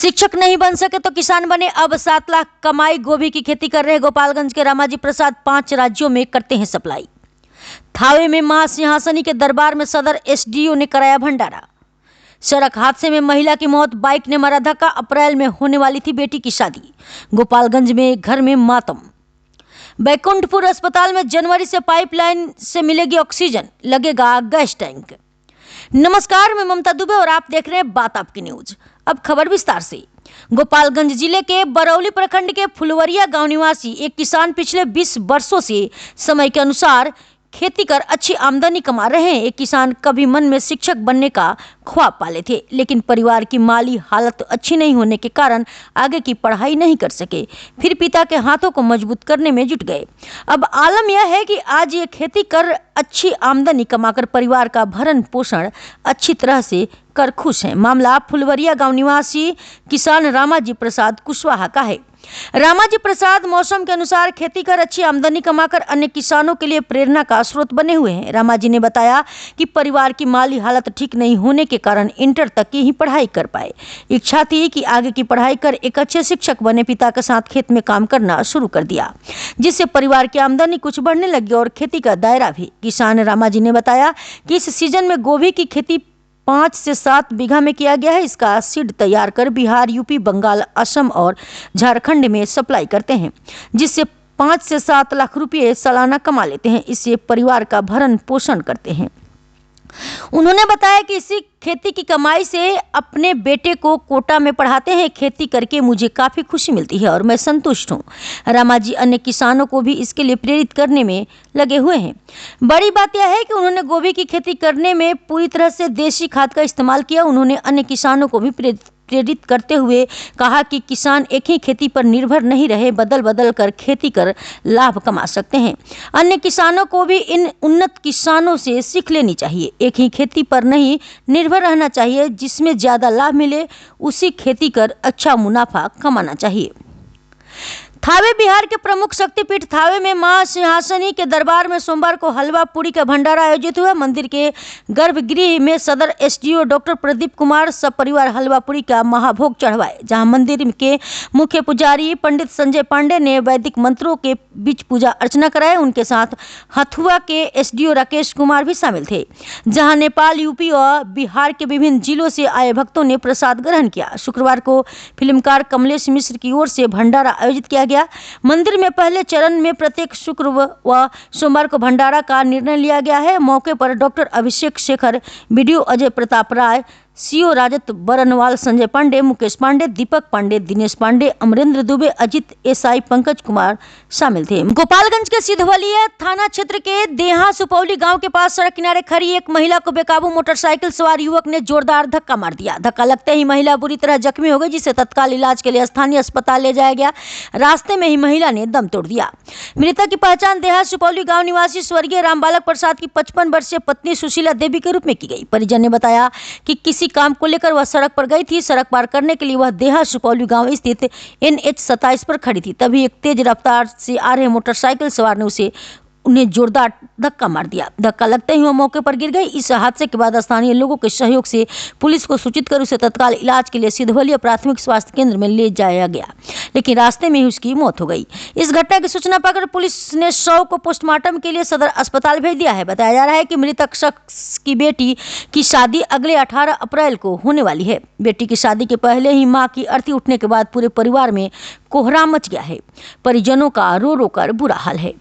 शिक्षक नहीं बन सके तो किसान बने, अब 7 लाख कमाई। गोभी की खेती कर रहे गोपालगंज के रामाजी प्रसाद 5 राज्यों में करते हैं सप्लाई। थावे में मां सिंहासनी के दरबार में सदर एसडीओ ने कराया भंडारा। सड़क हादसे में महिला की मौत, बाइक ने मारा धक्का। अप्रैल में होने वाली थी बेटी की शादी। गोपालगंज में घर में मातम। बैकुंठपुर अस्पताल में जनवरी से पाइपलाइन से मिलेगी ऑक्सीजन, लगेगा गैस टैंक। नमस्कार, मैं ममता दुबे और आप देख रहे हैं बात आपकी न्यूज। अब खबर विस्तार से। गोपालगंज जिले के बरौली प्रखंड के फुलवरिया गांव निवासी एक किसान पिछले 20 वर्षों से समय के अनुसार खेती कर अच्छी आमदनी कमा रहे हैं। एक किसान कभी मन में शिक्षक बनने का ख्वाब पाले थे, लेकिन परिवार की माली हालत अच्छी नहीं होने के कारण आगे की पढ़ाई नहीं कर सके। फिर पिता के हाथों को मजबूत करने में जुट गए। अब आलम यह है कि आज ये खेती कर अच्छी आमदनी कमाकर परिवार का भरण पोषण अच्छी तरह से कर खुश हैं। मामला फुलवरिया गांव निवासी किसान रामाजी प्रसाद कुशवाहा का है। रामाजी प्रसाद मौसम के अनुसार खेती कर अच्छी आमदनी कमाकर अन्य किसानों के लिए प्रेरणा का स्रोत बने हुए हैं। रामाजी ने बताया कि परिवार की माली हालत ठीक नहीं होने के कारण इंटर तक की ही पढ़ाई कर पाए। इच्छा थी कि आगे की पढ़ाई कर एक अच्छे शिक्षक बने। पिता के साथ खेत में काम करना शुरू कर दिया, जिससे परिवार की आमदनी कुछ बढ़ने लगी और खेती का दायरा भी। किसान रामाजी ने बताया कि इस सीजन में गोभी की खेती 5 से 7 बीघा में किया गया है। इसका सीड तैयार कर बिहार, यूपी, बंगाल, असम और झारखंड में सप्लाई करते हैं, जिससे 5 से 7 लाख रुपए सालाना कमा लेते हैं। इससे परिवार का भरण पोषण करते हैं। उन्होंने बताया कि इसी खेती की कमाई से अपने बेटे को कोटा में पढ़ाते हैं। खेती करके मुझे काफी खुशी मिलती है और मैं संतुष्ट हूँ। रामाजी अन्य किसानों को भी इसके लिए प्रेरित करने में लगे हुए हैं। बड़ी बात यह है कि उन्होंने गोभी की खेती करने में पूरी तरह से देसी खाद का इस्तेमाल किया। उन्होंने अन्य किसानों को भी प्रेरित करते हुए कहा कि किसान एक ही खेती पर निर्भर नहीं रहे, बदल बदल कर खेती कर लाभ कमा सकते हैं। अन्य किसानों को भी इन उन्नत किसानों से सीख लेनी चाहिए। एक ही खेती पर नहीं निर्भर रहना चाहिए, जिसमें ज्यादा लाभ मिले उसी खेती कर अच्छा मुनाफा कमाना चाहिए। थावे बिहार के प्रमुख शक्तिपीठ थावे में मां सिंहासनी के दरबार में सोमवार को हलवा पूरी का भंडारा आयोजित हुआ। मंदिर के गर्भगृह में सदर एसडीओ डॉक्टर प्रदीप कुमार सपरिवार हलवा पूरी का महाभोग चढ़वाए, जहां मंदिर के मुख्य पुजारी पंडित संजय पांडे ने वैदिक मंत्रों के बीच पूजा अर्चना कराए। उनके साथ हथुआ के एसडीओ राकेश कुमार भी शामिल थे। जहां नेपाल, यूपी और बिहार के विभिन्न जिलों से आए भक्तों ने प्रसाद ग्रहण किया। शुक्रवार को फिल्मकार कमलेश मिश्र की ओर से भंडारा आयोजित किया गया। मंदिर में पहले चरण में प्रत्येक शुक्र व सोमवार को भंडारा का निर्णय लिया गया है। मौके पर डॉक्टर अभिषेक शेखर, बीडीओ अजय प्रताप राय, सीओ राजत बरनवाल, संजय पांडे, मुकेश पांडे, दीपक पांडे, दिनेश पांडे, अमरेंद्र दुबे, अजित, एसआई पंकज कुमार शामिल थे। गोपालगंज के सिधवलिया थाना क्षेत्र के देहा सुपौली गांव के पास सड़क किनारे खड़ी एक महिला को बेकाबू मोटरसाइकिल सवार युवक ने जोरदार धक्का मार दिया। धक्का लगते ही महिला बुरी तरह जख्मी हो गई, जिसे तत्काल इलाज के लिए स्थानीय अस्पताल ले जाया गया। रास्ते में ही महिला ने दम तोड़ दिया। मृतक की पहचान देहा सुपौली गांव निवासी स्वर्गीय रामबालक प्रसाद की 55 वर्षीय पत्नी सुशीला देवी के रूप में की गई। परिजन ने बताया कि किसी काम को लेकर वह सड़क पर गई थी। सड़क पार करने के लिए वह देहा सुपौली गांव स्थित NH 27 पर खड़ी थी। तभी एक तेज रफ्तार से आ रहे मोटरसाइकिल सवार ने उन्हें जोरदार धक्का मार दिया। धक्का लगते ही वह मौके पर गिर गई। इस हादसे के बाद स्थानीय लोगों के सहयोग से पुलिस को सूचित कर उसे तत्काल इलाज के लिए सिधवलिया प्राथमिक स्वास्थ्य केंद्र में ले जाया गया, लेकिन रास्ते में ही उसकी मौत हो गई। इस घटना की सूचना पाकर पुलिस ने शव को पोस्टमार्टम के लिए सदर अस्पताल भेज दिया है। बताया जा रहा है कि मृतक शख्स की बेटी की शादी अगले 18 अप्रैल को होने वाली है। बेटी की शादी के पहले ही मां की अर्थी उठने के बाद पूरे परिवार में कोहराम मच गया है। परिजनों का रो रो कर बुरा हाल है।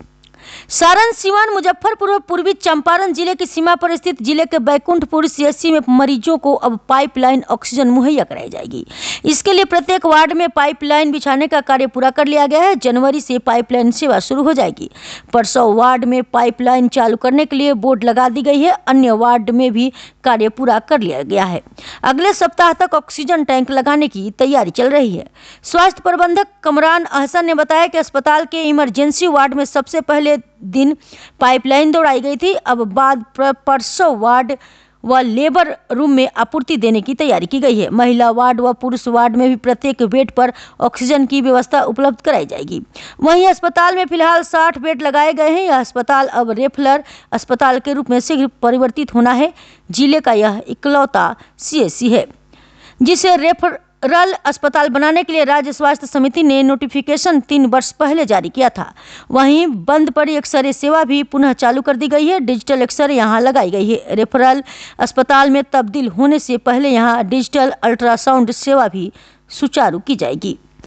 सारण, सीवान, मुजफ्फरपुर और पूर्वी चंपारण जिले की सीमा पर स्थित जिले के बैकुंठपुर सीएचसी में मरीजों को अब पाइपलाइन ऑक्सीजन मुहैया कराई जाएगी। इसके लिए प्रत्येक वार्ड में पाइपलाइन बिछाने का कार्य पूरा कर लिया गया है। जनवरी से पाइपलाइन सेवा शुरू हो जाएगी। परसों वार्ड में पाइपलाइन चालू करने के लिए बोर्ड लगा दी गई है। अन्य वार्ड में भी कार्य पूरा कर लिया गया है। अगले सप्ताह तक ऑक्सीजन टैंक लगाने की तैयारी चल रही है। स्वास्थ्य प्रबंधक कमरान अहसन ने बताया कि अस्पताल के इमरजेंसी वार्ड में सबसे पहले दिन पाइपलाइन दौड़ाई गई थी। अब बाद परसों वार्ड व लेबर रूम में आपूर्ति देने की तैयारी की गई है। महिला वार्ड व पुरुष वार्ड में भी प्रत्येक बेड पर ऑक्सीजन की व्यवस्था उपलब्ध कराई जाएगी। वहीं अस्पताल में फिलहाल 60 बेड लगाए गए हैं। यह अस्पताल अब रेफरल अस्पताल के रूप में शीघ्र परिवर्तित होना है। जिले का यह इकलौता CHC है जिसे रेफरल अस्पताल बनाने के लिए राज्य स्वास्थ्य समिति ने नोटिफिकेशन 3 वर्ष पहले जारी किया था। वहीं बंद पड़ी एक्सरे सेवा भी पुनः चालू कर दी गई है। डिजिटल एक्सरे यहां लगाई गई है। रेफरल अस्पताल में तब्दील होने से पहले यहां डिजिटल अल्ट्रासाउंड सेवा भी सुचारू की जाएगी।